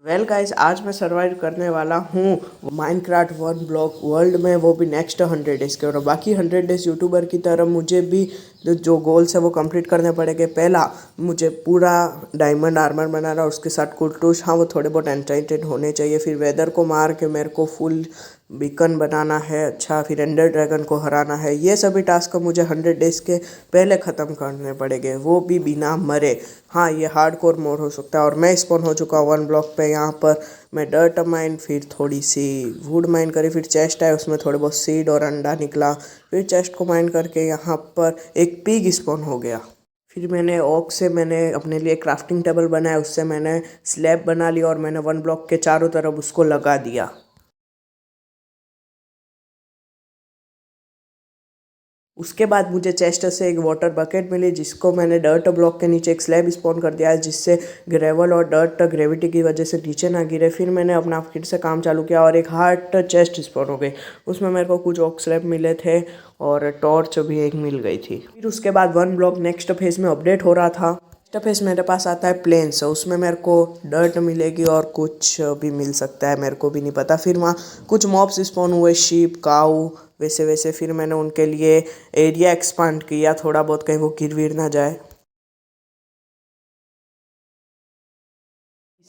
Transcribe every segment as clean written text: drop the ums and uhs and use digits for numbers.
Well guys, आज मैं survive करने वाला हूँ माइनक्राफ्ट वन ब्लॉक वर्ल्ड में, वो भी नेक्स्ट 100 डेज़ के। और बाकी 100 डेज़ यूट्यूबर की तरह मुझे भी जो गोल्स है वो कंप्लीट करने पड़ेंगे। पहला, मुझे पूरा डायमंड आर्मर बनाना, उसके साथ कुटूस, हाँ वो थोड़े बहुत एंचांटेड होने चाहिए। फिर वेदर को मार के मेरे को फुल बीकन बनाना है। अच्छा, फिर एंडर ड्रैगन को हराना है। ये सभी टास्क मुझे 100 डेज़ के पहले ख़त्म करने पड़ेंगे, वो भी बिना मरे। हाँ, ये हार्डकोर मोड हो सकता है। और मैं स्पॉन हो चुका हूँ वन ब्लॉक पे। यहाँ पर मैं डर्ट माइन, फिर थोड़ी सी वुड माइन करी, फिर चेस्ट है उसमें थोड़े बहुत सीड और अंडा निकला। फिर चेस्ट को माइन करके यहाँ पर एक पिग स्पॉन हो गया। फिर मैंने ओक से मैंने अपने लिए क्राफ्टिंग टेबल बनाया, उससे मैंने स्लैब बना लिया और मैंने वन ब्लॉक के चारों तरफ उसको लगा दिया। उसके बाद मुझे चेस्ट से एक वाटर बकेट मिली, जिसको मैंने डर्ट ब्लॉक के नीचे एक स्लैब स्पॉन कर दिया है, जिससे ग्रेवल और डर्ट ग्रेविटी की वजह से नीचे ना गिरे। फिर मैंने अपना फिर से काम चालू किया और एक हार्ट चेस्ट स्पॉन हो गई। उसमें मेरे को कुछ ऑक स्लैब मिले थे और टॉर्च भी एक मिल गई थी। फिर उसके बाद वन ब्लॉक नेक्स्ट फेज में अपडेट हो रहा था। नेक्स्ट फेज मेरे पास आता है प्लेन्स, उसमें मेरे को डर्ट मिलेगी और कुछ भी मिल सकता है, मेरे को भी नहीं पता। फिर वहाँ कुछ मॉब्स स्पॉन हुए, शीप, काऊ, वैसे वैसे। फिर मैंने उनके लिए एरिया एक्सपांड किया थोड़ा बहुत, कहीं वो गिर विर ना जाए।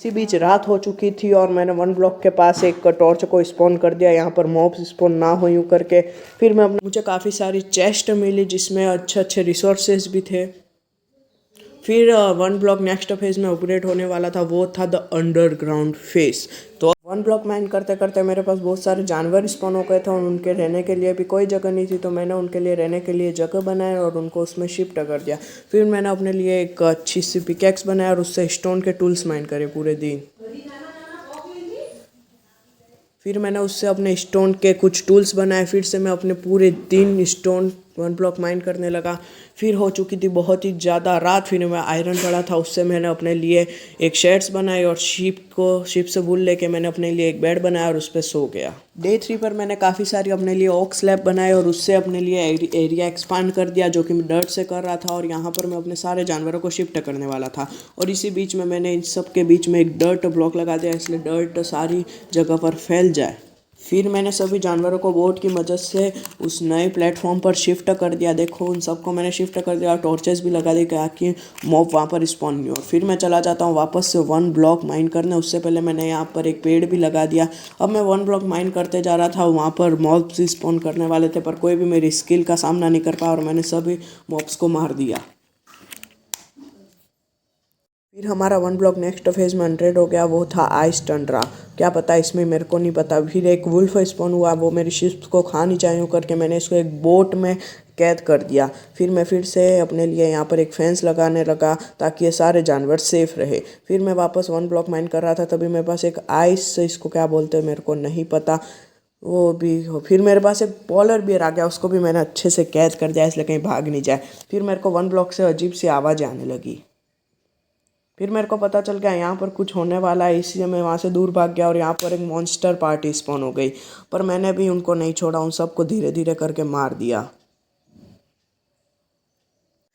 इसी बीच रात हो चुकी थी और मैंने वन ब्लॉक के पास एक टॉर्च को स्पॉन कर दिया, यहाँ पर मॉब्स स्पॉन ना हो यूँ करके। फिर मैं मुझे काफ़ी सारी चेस्ट मिली, जिसमें अच्छे अच्छे रिसोर्सेज भी थे। फिर वन ब्लॉक नेक्स्ट फेज में अपग्रेड होने वाला था, वो था द अंडरग्राउंड फेज। तो वन ब्लॉक माइन करते करते मेरे पास बहुत सारे जानवर स्पॉन हो गए थे और उनके रहने के लिए भी कोई जगह नहीं थी। तो मैंने उनके लिए रहने के लिए जगह बनाई और उनको उसमें शिफ्ट कर दिया। फिर मैंने अपने लिए एक अच्छी सी पिकेक्स बनाया और उससे स्टोन के टूल्स माइन करे पूरे दिन। फिर मैंने उससे अपने स्टोन के कुछ टूल्स बनाए। फिर से मैं अपने पूरे दिन स्टोन वन ब्लॉक माइन करने लगा। फिर हो चुकी थी बहुत ही ज़्यादा रात। फिर मैं आयरन पड़ा था, उससे मैंने अपने लिए एक शेड्स बनाए और शिप से वूल लेके मैंने अपने लिए एक बेड बनाया और उस पर सो गया। डे 3 पर मैंने काफ़ी सारी अपने लिए ओक स्लैब बनाए और उससे अपने लिए एरिया एक्सपांड कर दिया, जो कि मैं डर्ट से कर रहा था। और यहाँ पर मैं अपने सारे जानवरों को शिफ्ट करने वाला था। और इसी बीच में मैंने इन सब के बीच में एक डर्ट ब्लॉक लगा दिया, इसलिए डर्ट सारी जगह पर फैल जाए। फिर मैंने सभी जानवरों को बोट की मदद से उस नए प्लेटफॉर्म पर शिफ्ट कर दिया। देखो, उन सबको मैंने शिफ्ट कर दिया और टॉर्चेस भी लगा दी ताकि मॉब वहाँ पर स्पॉन नहीं हो। फिर मैं चला जाता हूँ वापस से वन ब्लॉक माइन करने। उससे पहले मैंने यहाँ पर एक पेड़ भी लगा दिया। अब मैं वन ब्लॉक माइन करते जा रहा था, वहाँ पर मॉब्स स्पॉन करने वाले थे, पर कोई भी मेरी स्किल का सामना नहीं कर पाया और मैंने सभी मॉब्स को मार दिया। फिर हमारा वन ब्लॉक नेक्स्ट फेज में 100 हो गया, वो था आइस टंड्रा। क्या पता इसमें, मेरे को नहीं पता। फिर एक वुल्फ स्पॉन हुआ, वो मेरी शिप्स को खा नहीं चाहिए करके मैंने इसको एक बोट में कैद कर दिया। फिर मैं फिर से अपने लिए यहाँ पर एक फेंस लगाने लगा ताकि ये सारे जानवर सेफ रहे। फिर मैं वापस वन ब्लॉक माइन कर रहा था, तभी मेरे पास एक आइस, इसको क्या बोलते हैं मेरे को नहीं पता, वो भी हो। फिर मेरे पास एक पॉलर बियर आ गया, उसको भी मैंने अच्छे से कैद कर दिया, इसलिए कहीं भाग नहीं जाए। फिर मेरे को वन ब्लॉक से अजीब सी आवाज़ें आने लगी। फिर मेरे को पता चल गया यहाँ पर कुछ होने वाला है, इसलिए मैं वहाँ से दूर भाग गया और यहाँ पर एक मॉन्स्टर पार्टी स्पॉन हो गई। पर मैंने भी उनको नहीं छोड़ा, उन सबको धीरे धीरे करके मार दिया।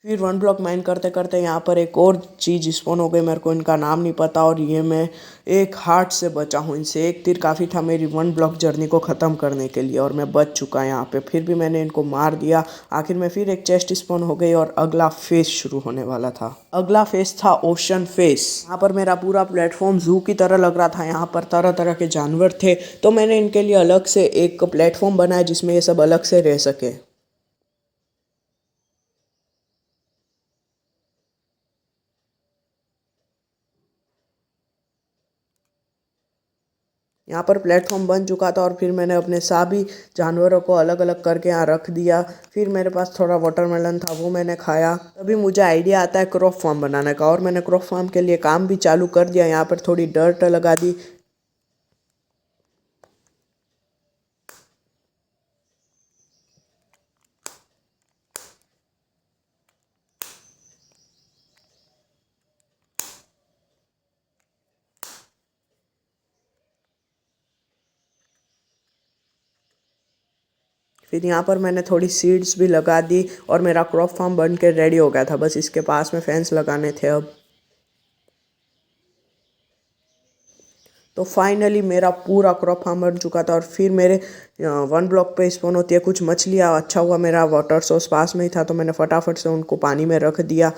फिर वन ब्लॉक माइन करते करते यहाँ पर एक और चीज़ स्पॉन हो गई, मेरे को इनका नाम नहीं पता। और ये मैं एक हार्ट से बचा हूँ, इनसे एक तीर काफ़ी था मेरी वन ब्लॉक जर्नी को ख़त्म करने के लिए और मैं बच चुका यहाँ पे। फिर भी मैंने इनको मार दिया। आखिर में फिर एक चेस्ट स्पॉन हो गई और अगला फेस शुरू होने वाला था। अगला फेस था ओशन फेस। यहाँ पर मेरा पूरा प्लेटफॉर्म जू की तरह लग रहा था, यहाँ पर तरह तरह के जानवर थे। तो मैंने इनके लिए अलग से एक प्लेटफॉर्म बनाया जिसमें ये सब अलग से रह सके। यहाँ पर प्लेटफॉर्म बन चुका था और फिर मैंने अपने सभी जानवरों को अलग अलग करके यहाँ रख दिया। फिर मेरे पास थोड़ा वाटरमेलन था, वो मैंने खाया। तभी मुझे आइडिया आता है क्रॉप फार्म बनाने का और मैंने क्रॉप फार्म के लिए काम भी चालू कर दिया। यहाँ पर थोड़ी डर्ट लगा दी। फिर यहाँ पर मैंने थोड़ी सीड्स भी लगा दी और मेरा क्रॉप फार्म बन के रेडी हो गया था। बस इसके पास में फेंस लगाने थे अब। तो फाइनली मेरा पूरा क्रॉप फार्म बन चुका था। और फिर मेरे 1 ब्लॉक पे स्पॉन होती है कुछ मछलियाँ। अच्छा हुआ मेरा वाटर सोर्स पास में ही था, तो मैंने फटाफट से उनको पानी में रख दिया।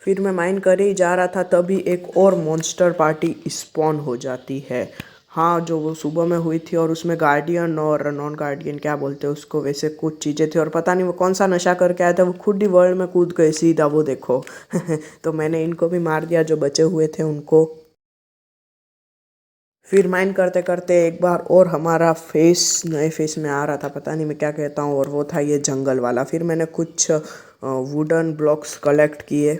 फिर मैं माइन कर ही जा रहा था, तभी एक और मॉन्स्टर पार्टी स्पॉन हो जाती है। हाँ, जो वो सुबह में हुई थी, और उसमें गार्डियन और नॉन गार्डियन क्या बोलते हैं उसको, वैसे कुछ चीज़ें थी। और पता नहीं वो कौन सा नशा करके आया था, वो खुद ही वर्ल्ड में कूद गए सीधा, वो देखो। तो मैंने इनको भी मार दिया, जो बचे हुए थे उनको। फिर माइन करते करते एक बार और हमारा फेस नए फेस में आ रहा था, पता नहीं मैं क्या कहता हूँ, और वो था ये जंगल वाला। फिर मैंने कुछ वुडन ब्लॉक्स कलेक्ट किए,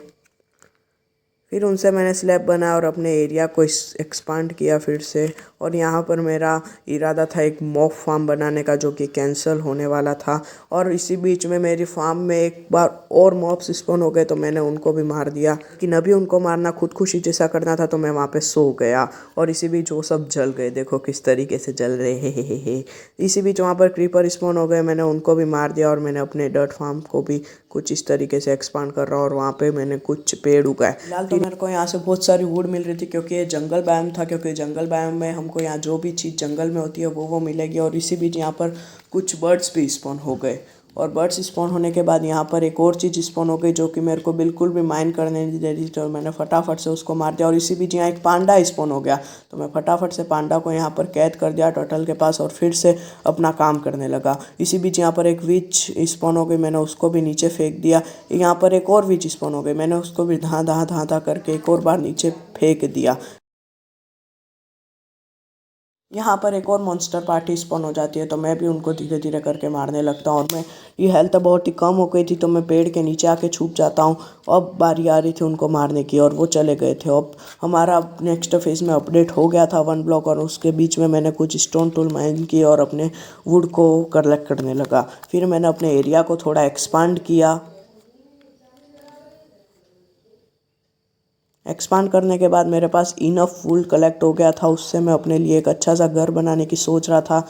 फिर उनसे मैंने स्लैब बनाया और अपने एरिया को एक्सपांड किया फिर से। और यहाँ पर मेरा इरादा था एक मॉब फार्म बनाने का, जो कि कैंसिल होने वाला था। और इसी बीच में मेरी फार्म में एक बार और मॉब्स स्पॉन हो गए, तो मैंने उनको भी मार दिया। लेकिन अभी उनको मारना खुदकुशी जैसा करना था, तो मैं वहाँ पे सो गया। और इसी बीच वो सब जल गए, देखो किस तरीके से जल रहे हे। इसी बीच वहाँ पर क्रीपर स्पॉन हो गए, मैंने उनको भी मार दिया। और मैंने अपने डर्ट फार्म को भी कुछ इस तरीके से एक्सपांड कर रहा हूँ, और वहाँ पे मैंने कुछ पेड़ उगाए। फिलहाल तो मेरे को यहाँ से बहुत सारी वुड मिल रही थी, क्योंकि ये जंगल बायोम था। क्योंकि जंगल बायोम में हमको यहाँ जो भी चीज़ जंगल में होती है वो मिलेगी। और इसी बीच यहाँ पर कुछ बर्ड्स भी स्पॉन हो गए। और बर्ड्स स्पॉन होने के बाद यहाँ पर एक और चीज़ स्पॉन हो गई, जो कि मेरे को बिल्कुल भी माइन करने नहीं दे रही थी। और मैंने फटाफट से उसको मार दिया। और इसी बीच यहाँ एक पांडा स्पॉन हो गया, तो मैं फटाफट से पांडा को यहाँ पर कैद कर दिया टर्टल के पास, और फिर से अपना काम करने लगा। इसी बीच यहाँ पर एक विच स्पॉन हो गई, मैंने उसको भी नीचे फेंक दिया। यहाँ पर एक और विच स्पॉन हो गई, मैंने उसको भी धा करके एक और बार नीचे फेंक दिया। यहाँ पर एक और मॉन्स्टर पार्टी स्पॉन हो जाती है, तो मैं भी उनको धीरे धीरे करके मारने लगता हूँ। और मैं ये हेल्थ बहुत ही कम हो गई थी, तो मैं पेड़ के नीचे आके छुप जाता हूँ। अब बारी आ रही थी उनको मारने की, और वो चले गए थे। अब हमारा नेक्स्ट फेज में अपडेट हो गया था 1 ब्लॉक, और उसके बीच में मैंने कुछ स्टोन टूल माइन किए और अपने वुड को कलेक्ट करने लगा। फिर मैंने अपने एरिया को थोड़ा एक्सपांड किया। एक्सपांड करने के बाद मेरे पास इनफ वुड कलेक्ट हो गया था, उससे मैं अपने लिए एक अच्छा सा घर बनाने की सोच रहा था।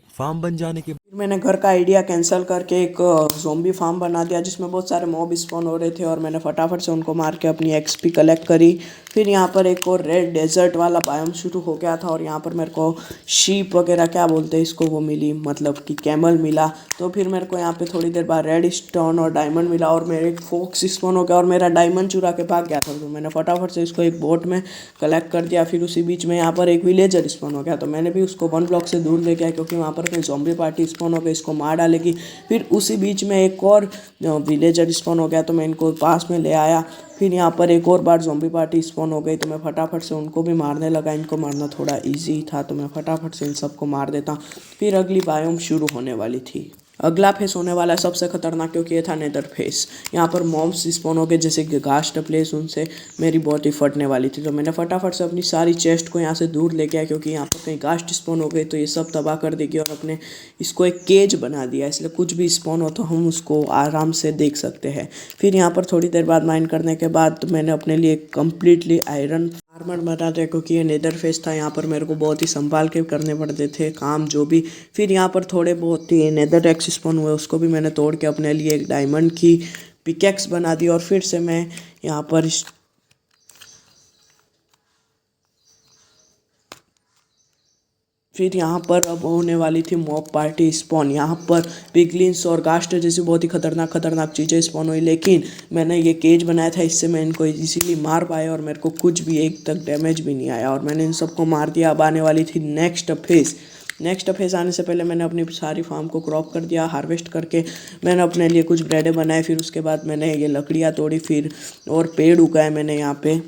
फार्म बन जाने के फिर मैंने घर का आइडिया कैंसिल करके एक ज़ॉम्बी फार्म बना दिया, जिसमें बहुत सारे मॉब स्पॉन हो रहे थे। और मैंने फटाफट से उनको मार के अपनी एक्सपी कलेक्ट करी। फिर यहाँ पर एक और रेड डेजर्ट वाला बायोम शुरू हो गया था, और यहाँ पर मेरे को शीप वगैरह क्या बोलते हैं इसको वो मिली, मतलब कि कैमल मिला। तो फिर मेरे को यहाँ पे थोड़ी देर बाद रेड स्टोन और डायमंड मिला, और मेरे एक फोक्स स्पॉन हो गया, और मेरा डायमंड चुरा के भाग गया था। तो मैंने फटाफट से इसको एक बोट में कलेक्ट कर दिया। फिर उसी बीच में यहाँ पर एक विलेजर स्पॉन हो गया, तो मैंने भी उसको 1 ब्लॉक से दूर ले गया, क्योंकि वहाँ पर कोई ज़ॉम्बी पार्टी स्पॉन हो गई, इसको मार डालेगी। फिर उसी बीच में एक और विलेजर स्पॉन हो गया, तो मैं इनको पास में ले आया। फिर यहाँ पर एक और बार ज़ॉम्बी पार्टी स्पॉन हो गई, तो मैं फटाफट से उनको भी मारने लगा। इनको मारना थोड़ा इजी था, तो मैं फटाफट से इन सबको मार देता। फिर अगली बायोम शुरू होने वाली थी। अगला फेस होने वाला है सबसे खतरनाक, क्योंकि ये था नेदर फेस। यहाँ पर मॉब्स स्पॉन हो गए, जैसे कि घास्ट प्लेस, उनसे मेरी बॉडी फटने वाली थी। तो मैंने फटाफट से अपनी सारी चेस्ट को यहाँ से दूर ले गया, क्योंकि यहाँ पर कहीं घास्ट स्पॉन हो गई तो ये सब तबाह कर देगी। और अपने इसको एक केज बना दिया, इसलिए कुछ भी स्पॉन हो तो हम उसको आराम से देख सकते हैं। फिर यहाँ पर थोड़ी देर बाद माइन करने के बाद मैंने अपने लिए कम्प्लीटली आयरन आर्मर बना दिया, क्योंकि ये नेदर फेस था। यहाँ पर मेरे को बहुत ही संभाल के करने पड़ते थे काम जो भी। फिर यहाँ पर थोड़े बहुत ही नेदर एक्स स्पॉन हुए, उसको भी मैंने तोड़ के अपने लिए एक डायमंड की पिकेक्स बना दी। और फिर से मैं यहाँ पर फिर यहाँ पर अब होने वाली थी मॉब पार्टी स्पॉन। यहाँ पर पिगलिन्स और गास्ट जैसी बहुत ही खतरनाक चीज़ें स्पॉन हुई, लेकिन मैंने ये केज बनाया था, इससे मैं इनको इजीली मार पाया, और मेरे को कुछ भी एक तक डैमेज भी नहीं आया, और मैंने इन सबको मार दिया। अब आने वाली थी नेक्स्ट फेज़ आने से पहले मैंने अपनी सारी फार्म को क्रॉप कर दिया। हार्वेस्ट करके मैंने अपने लिए कुछ ब्रेडें बनाए। फिर उसके बाद मैंने ये लकड़ियाँ तोड़ी, फिर और पेड़ उगाए मैंने यहाँ पे।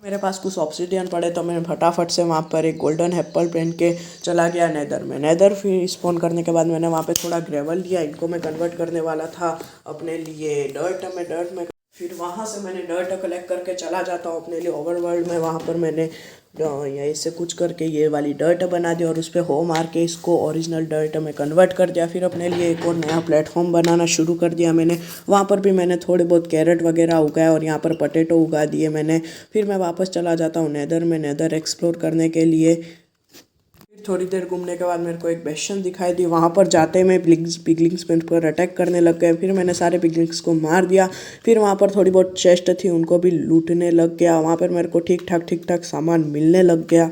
मेरे पास कुछ ऑब्सिडियन पड़े, तो मैं फटाफट से वहाँ पर एक गोल्डन एप्पल पहन के चला गया नेदर में। नेदर फिर स्पॉन करने के बाद मैंने वहाँ पे थोड़ा ग्रेवल लिया, इनको मैं कन्वर्ट करने वाला था अपने लिए डर्ट में। फिर वहाँ से मैंने डर्ट कलेक्ट करके चला जाता हूँ अपने लिए ओवरवर्ल्ड में। वहाँ पर मैंने ऐसे कुछ करके ये वाली डर्ट बना दी और उस पर हो मार के इसको ओरिजिनल डर्ट में कन्वर्ट कर दिया। फिर अपने लिए एक और नया प्लेटफॉर्म बनाना शुरू कर दिया मैंने। वहाँ पर भी मैंने थोड़े बहुत कैरेट वगैरह उगाए और यहाँ पर पटेटो उगा दिए मैंने। फिर मैं वापस चला जाता हूँ नेदर में, नेदर एक्सप्लोर करने के लिए। फिर थोड़ी देर घूमने के बाद मेरे को एक बेस्टन दिखाई दी। वहाँ पर जाते मैं पिगलिंग्स पर अटैक करने लग गए। फिर मैंने सारे पिगलिंग्स को मार दिया। फिर वहाँ पर थोड़ी बहुत चेस्ट थी, उनको भी लूटने लग गया। वहाँ पर मेरे को ठीक ठाक सामान मिलने लग गया।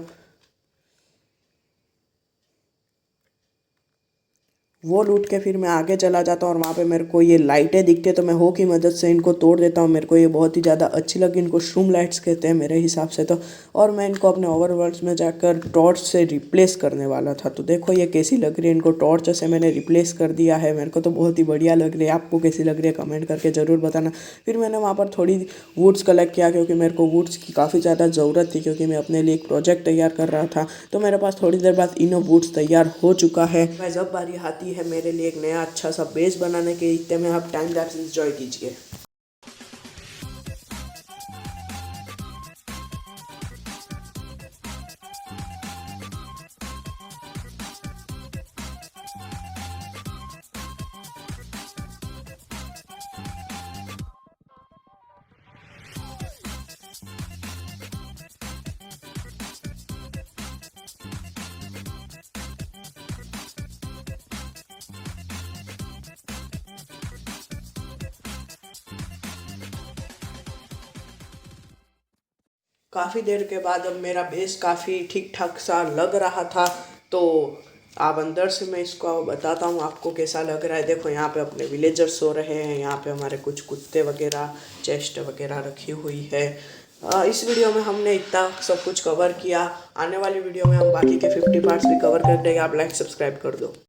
वो लूट के फिर मैं आगे चला जाता हूँ और वहाँ पे मेरे को ये लाइटें दिखती है, तो मैं हो की मदद से इनको तोड़ देता हूँ। मेरे को ये बहुत ही ज़्यादा अच्छी लगी। इनको शूम लाइट्स कहते हैं मेरे हिसाब से तो। और मैं इनको अपने ओवरवर्ल्ड्स में जाकर टॉर्च से रिप्लेस करने वाला था। तो देखो ये कैसी लग रही है, इनको टॉर्च से मैंने रिप्लेस कर दिया है। मेरे को तो बहुत ही बढ़िया लग रही है। आपको कैसी लग रही है कमेंट करके ज़रूर बताना। फिर मैंने वहाँ पर थोड़ी वुड्स कलेक्ट किया, क्योंकि मेरे को वुड्स की काफ़ी ज़्यादा ज़रूरत थी, क्योंकि मैं अपने लिए एक प्रोजेक्ट तैयार कर रहा था। तो मेरे पास थोड़ी देर बाद इनो वुड्स तैयार हो चुका है। मैं जब बारी आती है मेरे लिए एक नया अच्छा सा बेस बनाने के, इतने में आप टाइम लैप्स एंजॉय कीजिए। काफ़ी देर के बाद अब मेरा बेस काफ़ी ठीक ठाक सा लग रहा था। तो अब अंदर से मैं इसको बताता हूँ आपको कैसा लग रहा है। देखो यहाँ पे अपने विलेजर्स सो रहे हैं, यहाँ पे हमारे कुछ कुत्ते वगैरह, चेस्ट वगैरह रखी हुई है। इस वीडियो में हमने इतना सब कुछ कवर किया। आने वाली वीडियो में हम बाकी के 50 पार्ट्स भी कवर कर देंगे। आप लाइक सब्सक्राइब कर दो।